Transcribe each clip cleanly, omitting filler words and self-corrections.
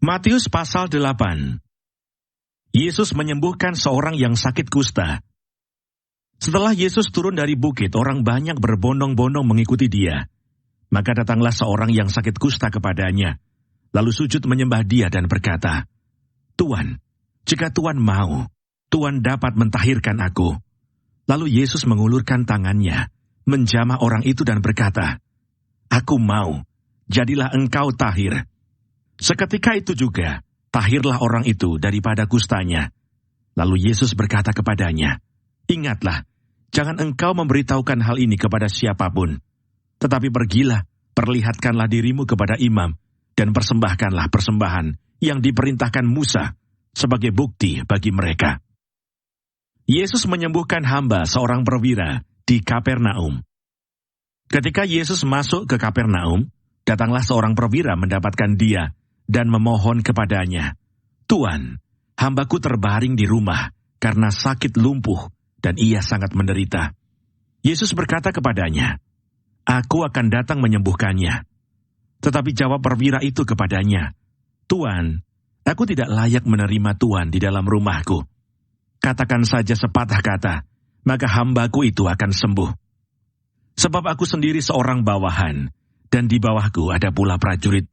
Matius pasal 8. Yesus menyembuhkan seorang yang sakit kusta. Setelah Yesus turun dari bukit, orang banyak berbondong-bondong mengikuti dia. Maka datanglah seorang yang sakit kusta kepadanya, lalu sujud menyembah dia dan berkata, "Tuan, jika Tuan mau, Tuan dapat mentahirkan aku." Lalu Yesus mengulurkan tangannya, menjamah orang itu dan berkata, "Aku mau, jadilah engkau tahir." Seketika itu juga, tahirlah orang itu daripada kustanya. Lalu Yesus berkata kepadanya, "Ingatlah, jangan engkau memberitahukan hal ini kepada siapapun. Tetapi pergilah, perlihatkanlah dirimu kepada imam, dan persembahkanlah persembahan yang diperintahkan Musa sebagai bukti bagi mereka." Yesus menyembuhkan hamba seorang perwira di Kapernaum. Ketika Yesus masuk ke Kapernaum, datanglah seorang perwira mendapatkan dia dan memohon kepadanya, "Tuan, hambaku terbaring di rumah karena sakit lumpuh dan ia sangat menderita." Yesus berkata kepadanya, "Aku akan datang menyembuhkannya." Tetapi jawab perwira itu kepadanya, "Tuan, aku tidak layak menerima Tuan di dalam rumahku. Katakan saja sepatah kata, maka hambaku itu akan sembuh. Sebab aku sendiri seorang bawahan, dan di bawahku ada pula prajurit.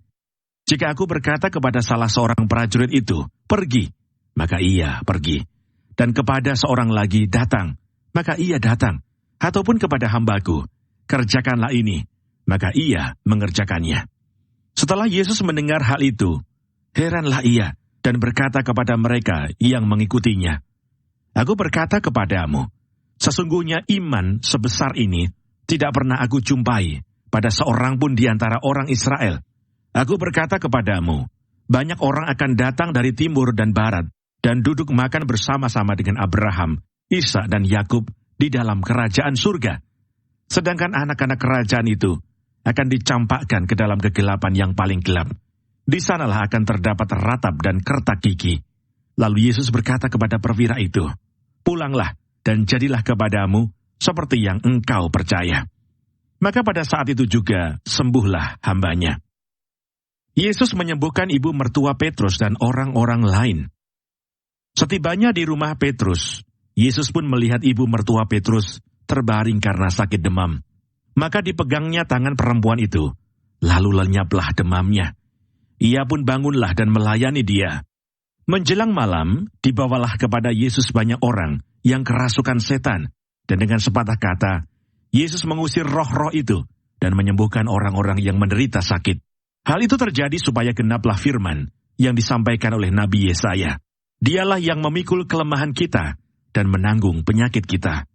Jika aku berkata kepada salah seorang prajurit itu, 'Pergi,' maka ia pergi. Dan kepada seorang lagi, 'Datang,' maka ia datang. Ataupun kepada hambaku, 'Kerjakanlah ini,' maka ia mengerjakannya." Setelah Yesus mendengar hal itu, heranlah ia dan berkata kepada mereka yang mengikutinya, "Aku berkata kepadamu, sesungguhnya iman sebesar ini tidak pernah aku jumpai pada seorang pun di antara orang Israel. Aku berkata kepadamu, banyak orang akan datang dari timur dan barat, dan duduk makan bersama-sama dengan Abraham, Ishak dan Yakub di dalam kerajaan surga. Sedangkan anak-anak kerajaan itu akan dicampakkan ke dalam kegelapan yang paling gelap. Di sanalah akan terdapat ratap dan kertak gigi." Lalu Yesus berkata kepada perwira itu, "Pulanglah dan jadilah kepadamu seperti yang engkau percaya." Maka pada saat itu juga sembuhlah hambanya. Yesus menyembuhkan ibu mertua Petrus dan orang-orang lain. Setibanya di rumah Petrus, Yesus pun melihat ibu mertua Petrus terbaring karena sakit demam. Maka dipegangnya tangan perempuan itu, lalu lenyaplah demamnya. Ia pun bangunlah dan melayani dia. Menjelang malam, dibawalah kepada Yesus banyak orang yang kerasukan setan, dan dengan sepatah kata, Yesus mengusir roh-roh itu dan menyembuhkan orang-orang yang menderita sakit. Hal itu terjadi supaya genaplah firman yang disampaikan oleh Nabi Yesaya. Dialah yang memikul kelemahan kita dan menanggung penyakit kita.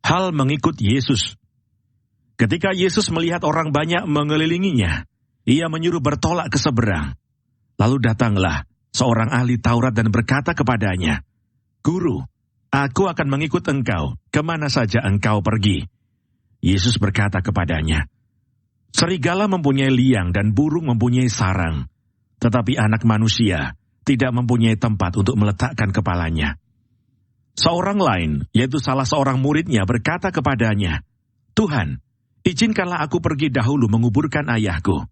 Hal mengikut Yesus. Ketika Yesus melihat orang banyak mengelilinginya, ia menyuruh bertolak ke seberang. Lalu datanglah seorang ahli Taurat dan berkata kepadanya, "Guru, aku akan mengikut engkau kemana saja engkau pergi." Yesus berkata kepadanya, "Serigala mempunyai liang dan burung mempunyai sarang, tetapi anak manusia tidak mempunyai tempat untuk meletakkan kepalanya." Seorang lain, yaitu salah seorang muridnya, berkata kepadanya, "Tuhan, izinkanlah aku pergi dahulu menguburkan ayahku."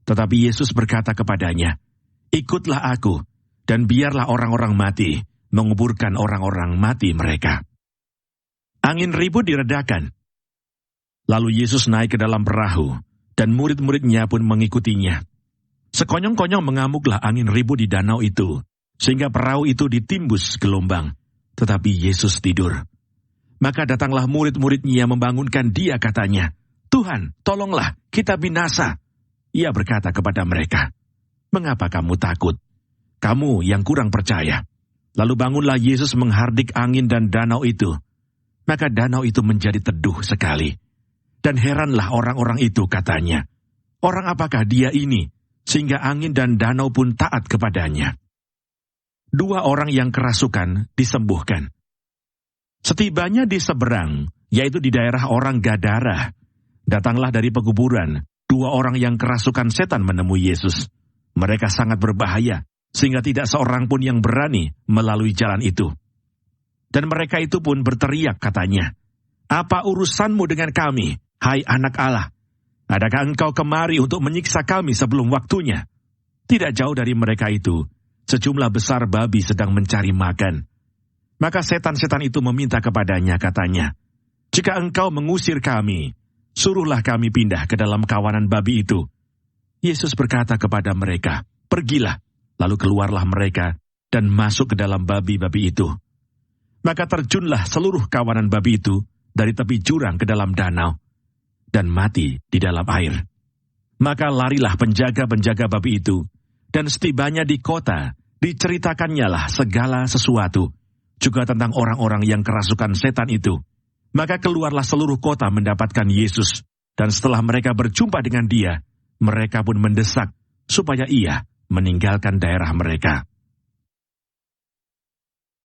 Tetapi Yesus berkata kepadanya, "Ikutlah aku, dan biarlah orang-orang mati menguburkan orang-orang mati mereka." Angin ribut diredakan. Lalu Yesus naik ke dalam perahu, dan murid-muridnya pun mengikutinya. Sekonyong-konyong mengamuklah angin ribut di danau itu, sehingga perahu itu ditimbus gelombang. Tetapi Yesus tidur. Maka datanglah murid-muridnya membangunkan dia, katanya, "Tuhan, tolonglah, kita binasa." Ia berkata kepada mereka, "Mengapa kamu takut? Kamu yang kurang percaya." Lalu bangunlah Yesus menghardik angin dan danau itu. Maka danau itu menjadi teduh sekali. Dan heranlah orang-orang itu, katanya, "Orang apakah dia ini, sehingga angin dan danau pun taat kepadanya?" 2 orang yang kerasukan disembuhkan. Setibanya di seberang, yaitu di daerah orang Gadara, datanglah dari pekuburan 2 orang yang kerasukan setan menemui Yesus. Mereka sangat berbahaya, sehingga tidak seorang pun yang berani melalui jalan itu. Dan mereka itu pun berteriak, katanya, "Apa urusanmu dengan kami, hai anak Allah? Adakah engkau kemari untuk menyiksa kami sebelum waktunya?" Tidak jauh dari mereka itu, sejumlah besar babi sedang mencari makan. Maka setan-setan itu meminta kepadanya, katanya, "Jika engkau mengusir kami, suruhlah kami pindah ke dalam kawanan babi itu." Yesus berkata kepada mereka, "Pergilah." Lalu keluarlah mereka dan masuk ke dalam babi-babi itu. Maka terjunlah seluruh kawanan babi itu dari tepi jurang ke dalam danau, dan mati di dalam air. Maka larilah penjaga-penjaga babi itu, dan setibanya di kota, diceritakannya lah segala sesuatu, juga tentang orang-orang yang kerasukan setan itu. Maka keluarlah seluruh kota mendapatkan Yesus, dan setelah mereka berjumpa dengan dia, mereka pun mendesak supaya ia meninggalkan daerah mereka.